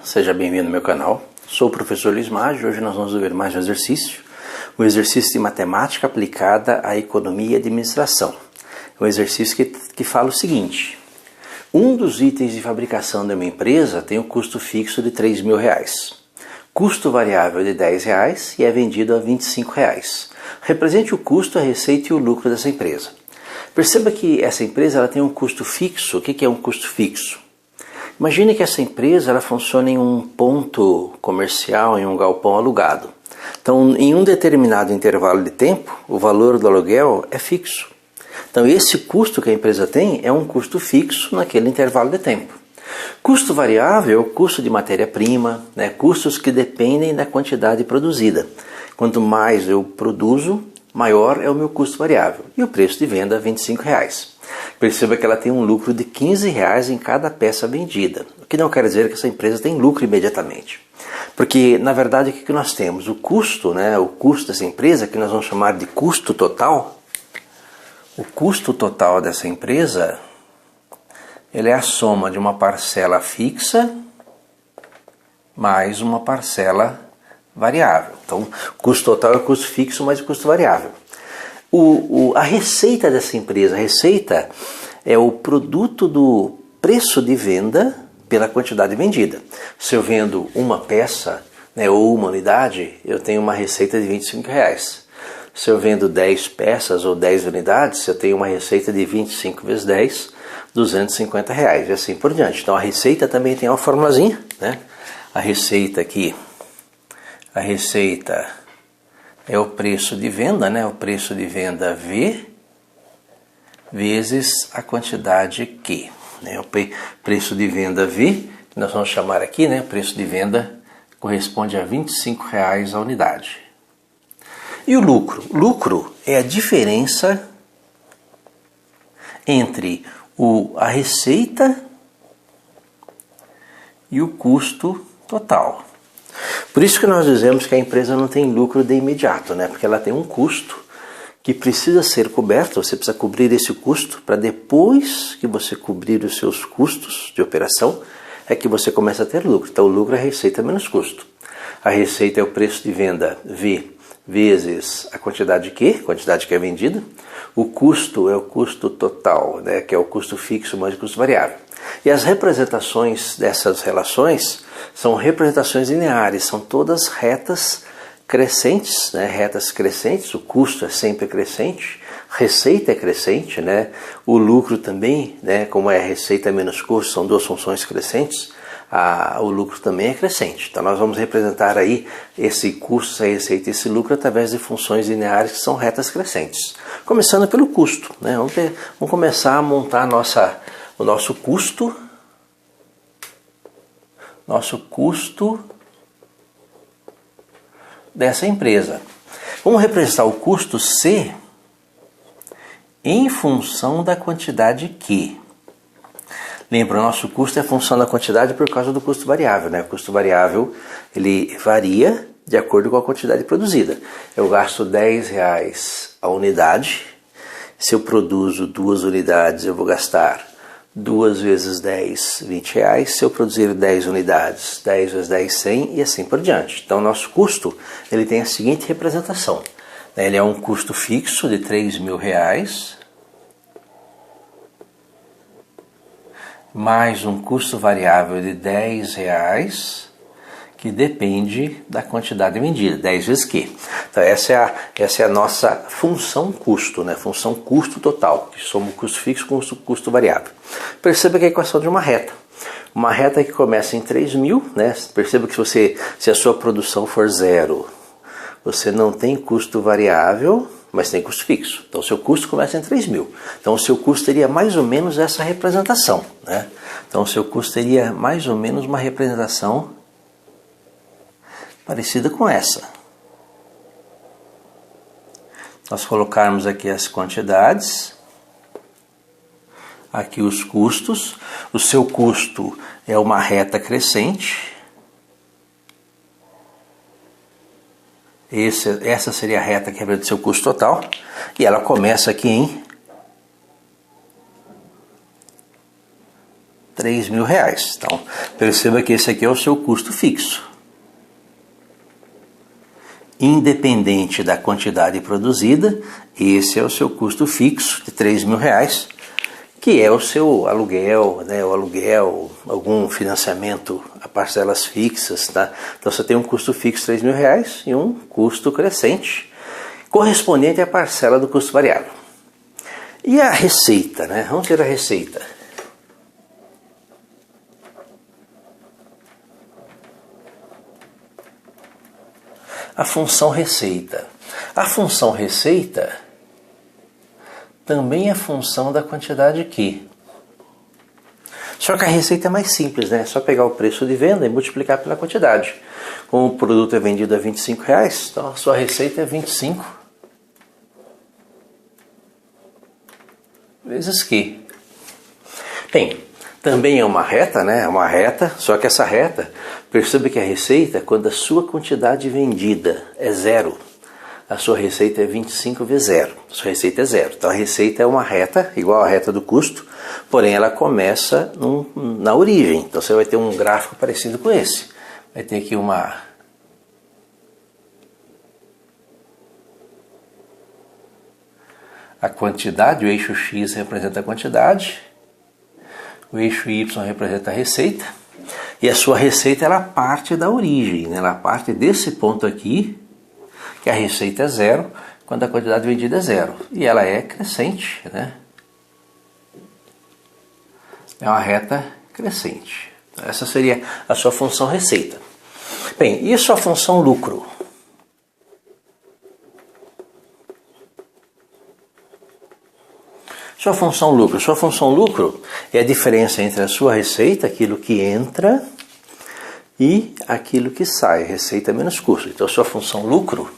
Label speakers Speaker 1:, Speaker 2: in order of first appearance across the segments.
Speaker 1: seja bem-vindo ao meu canal. Sou o professor Luiz Maggi. Hoje nós vamos ver mais um exercício de matemática aplicada à economia e administração. Um exercício que fala o seguinte: um dos itens de fabricação de uma empresa tem um custo fixo de R$3.000, custo variável de R$10 e é vendido a R$25. Represente o custo, a receita e o lucro dessa empresa. Perceba que essa empresa ela tem um custo fixo. O que é um custo fixo? Imagine que essa empresa ela funciona em um ponto comercial, em um galpão alugado. Então, em um determinado intervalo de tempo, o valor do aluguel é fixo. Então, esse custo que a empresa tem é um custo fixo naquele intervalo de tempo. Custo variável é o custo de matéria-prima, custos que dependem da quantidade produzida. Quanto mais eu produzo, maior é o meu custo variável. E o preço de venda é R$25. Perceba que ela tem um lucro de R$15 em cada peça vendida. O que não quer dizer que essa empresa tem lucro imediatamente. Porque, na verdade, o que nós temos? O custo dessa empresa, que nós vamos chamar de custo total. O custo total dessa empresa, ele é a soma de uma parcela fixa mais uma parcela variável. Então, o custo total é o custo fixo mais o custo variável. A receita dessa empresa, a receita é o produto do preço de venda pela quantidade vendida. Se eu vendo uma peça ou uma unidade, eu tenho uma receita de R$25. Se eu vendo 10 peças ou 10 unidades, eu tenho uma receita de 25 vezes 10, R$250 e assim por diante. Então a receita também tem uma formulazinha, A receita aqui, a receita é o preço de venda, o preço de venda V vezes a quantidade Q. O preço de venda V, que nós vamos chamar aqui, o preço de venda corresponde a R$25 a unidade. E o lucro? Lucro é a diferença entre a receita e o custo total. Por isso que nós dizemos que a empresa não tem lucro de imediato, porque ela tem um custo que precisa ser coberto. Você precisa cobrir esse custo para depois que você cobrir os seus custos de operação é que você começa a ter lucro. Então o lucro é a receita menos custo. A receita é o preço de venda V vezes a quantidade que é vendida. O custo é o custo total, que é o custo fixo mais o custo variável. E as representações dessas relações são representações lineares, são todas retas crescentes, retas crescentes. O custo é sempre crescente, receita é crescente, o lucro também, como é receita menos custo, são duas funções crescentes, o lucro também é crescente. Então nós vamos representar aí esse custo, essa receita e esse lucro através de funções lineares que são retas crescentes. Começando pelo custo, vamos começar a montar o nosso custo dessa empresa. Vamos representar o custo C em função da quantidade Q. Lembra, o nosso custo é função da quantidade por causa do custo variável. O custo variável ele varia de acordo com a quantidade produzida. Eu gasto R$10 a unidade. Se eu produzo 2 unidades, eu vou gastar 2 vezes 10, R$20. Se eu produzir 10 unidades, 10 vezes 10, 100 e assim por diante. Então, o nosso custo ele tem a seguinte representação. Ele é um custo fixo de R$3.000 mais um custo variável de R$10 que depende da quantidade vendida, 10 vezes Q. Então essa é a nossa função custo, Função custo total, que soma o custo fixo com o custo variável. Perceba que é a equação de uma reta. Uma reta que começa em 3.000, Perceba que se a sua produção for zero, você não tem custo variável, mas tem custo fixo. Então o seu custo começa em 3.000. Então o seu custo teria mais ou menos essa representação, Então o seu custo teria mais ou menos uma representação parecida com essa. Nós colocarmos aqui as quantidades, aqui os custos. O seu custo é uma reta crescente. Essa seria a reta que representa o seu custo total. E ela começa aqui em R$3.000. Então, perceba que esse aqui é o seu custo fixo. Independente da quantidade produzida, esse é o seu custo fixo de R$3.000, que é o seu aluguel, né, o aluguel, algum financiamento a parcelas fixas, tá? Então você tem um custo fixo de R$3.000 e um custo crescente, correspondente à parcela do custo variável. E a receita, né? Vamos ver a receita. A função receita. A função receita também é função da quantidade Q. Só que a receita é mais simples, né? É só pegar o preço de venda e multiplicar pela quantidade. Como o produto é vendido a R$25, então a sua receita é 25 vezes Q. Bem, também é uma reta, né? É uma reta, só que essa reta, perceba que a receita, quando a sua quantidade vendida é zero, a sua receita é 25 vezes zero. A sua receita é zero. Então a receita é uma reta, igual à reta do custo, porém ela começa na origem. Então você vai ter um gráfico parecido com esse. Vai ter aqui a quantidade, o eixo X representa a quantidade, o eixo Y representa a receita, e a sua receita ela parte da origem, né? Ela parte desse ponto aqui, que a receita é zero, quando a quantidade vendida é zero, e ela é crescente, né? É uma reta crescente. Essa seria a sua função receita. Bem, e a sua função lucro? Sua função lucro. Sua função lucro é a diferença entre a sua receita, aquilo que entra, e aquilo que sai, receita menos custo. Então, sua função lucro,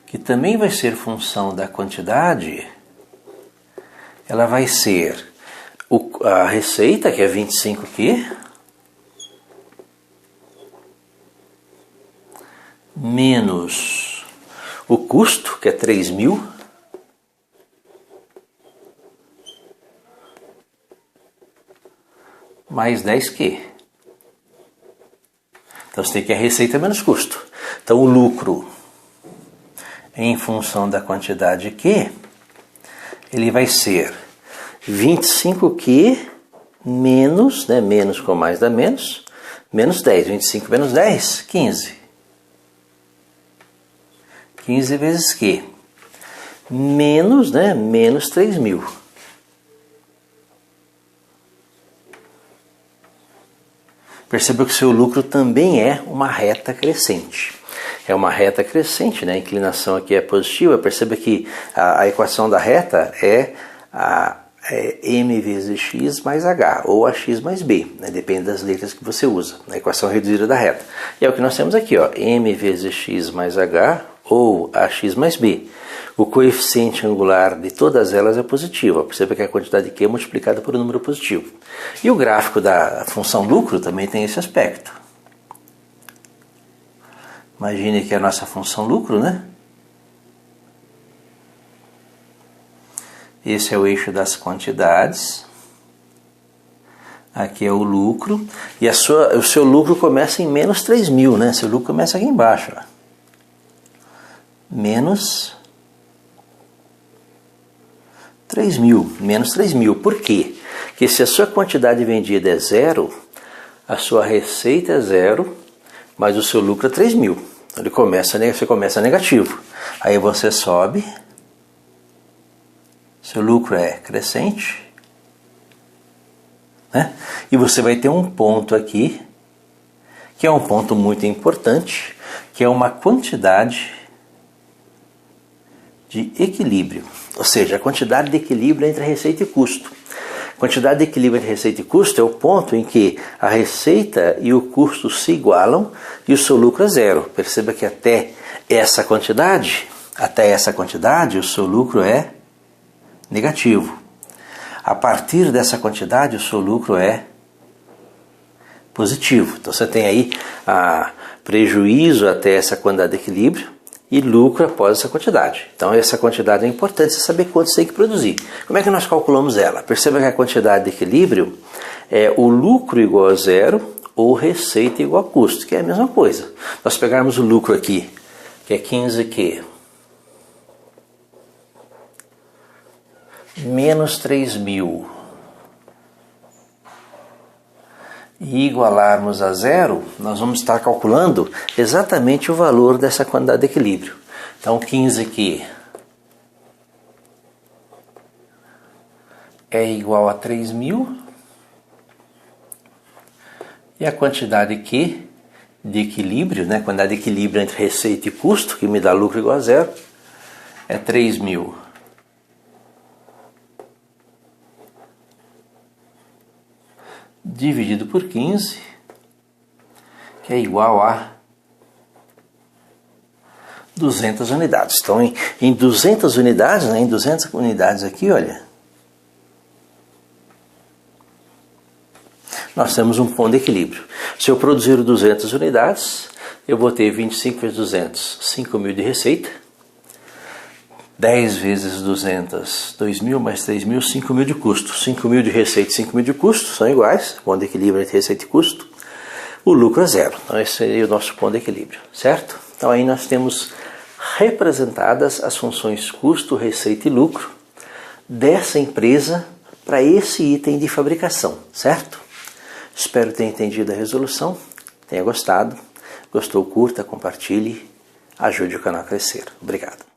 Speaker 1: que também vai ser função da quantidade, ela vai ser a receita, que é 25Q, menos o custo, que é 3.000, mais 10Q. Então você tem que a receita menos custo. Então o lucro em função da quantidade Q, ele vai ser 25Q menos, né, menos com mais dá menos, menos 10. 25 menos 10, 15. 15 vezes Q. Menos, né, menos 3.000. Perceba que o seu lucro também é uma reta crescente. É uma reta crescente, né? A inclinação aqui é positiva. Perceba que a equação da reta é m vezes x mais h, ou ax mais b, né? Depende das letras que você usa, na equação reduzida da reta. E é o que nós temos aqui, ó, m vezes x mais h, ou ax mais b. O coeficiente angular de todas elas é positivo. Perceba que a quantidade Q é multiplicada por um número positivo. E o gráfico da função lucro também tem esse aspecto. Imagine que é a nossa função lucro, né? Esse é o eixo das quantidades. Aqui é o lucro. E o seu lucro começa em menos 3.000, né? Seu lucro começa aqui embaixo, ó. Menos 3.000, menos 3.000. Por quê? Porque se a sua quantidade vendida é zero, a sua receita é zero, mas o seu lucro é 3.000. Então você começa negativo. Aí você sobe, seu lucro é crescente, né? E você vai ter um ponto aqui, que é um ponto muito importante, que é uma quantidade de equilíbrio, ou seja, a quantidade de equilíbrio entre receita e custo. A quantidade de equilíbrio entre receita e custo é o ponto em que a receita e o custo se igualam e o seu lucro é zero. Perceba que até essa quantidade, o seu lucro é negativo. A partir dessa quantidade, o seu lucro é positivo. Então você tem aí prejuízo até essa quantidade de equilíbrio e lucro após essa quantidade. Então essa quantidade é importante, você saber quanto você tem que produzir. Como é que nós calculamos ela? Perceba que a quantidade de equilíbrio é o lucro igual a zero ou receita igual a custo, que é a mesma coisa. Nós pegarmos o lucro aqui, que é 15Q, menos 3.000, e igualarmos a zero, nós vamos estar calculando exatamente o valor dessa quantidade de equilíbrio. Então 15Q é igual a 3.000, e a quantidade Q de equilíbrio, né, quantidade de equilíbrio entre receita e custo, que me dá lucro igual a zero, é 3.000 dividido por 15, que é igual a 200 unidades. Então, em 200 unidades, né, em 200 unidades aqui, olha, nós temos um ponto de equilíbrio. Se eu produzir 200 unidades, eu vou ter 25 vezes 200, 5.000 de receita. 10 vezes 200, 2.000 mais 3.000, 5.000 de custo. 5.000 de receita e 5.000 de custo são iguais, ponto de equilíbrio entre receita e custo. O lucro é zero. Então esse seria o nosso ponto de equilíbrio, certo? Então aí nós temos representadas as funções custo, receita e lucro dessa empresa para esse item de fabricação, certo? Espero ter entendido a resolução, tenha gostado. Gostou, curta, compartilhe, ajude o canal a crescer. Obrigado.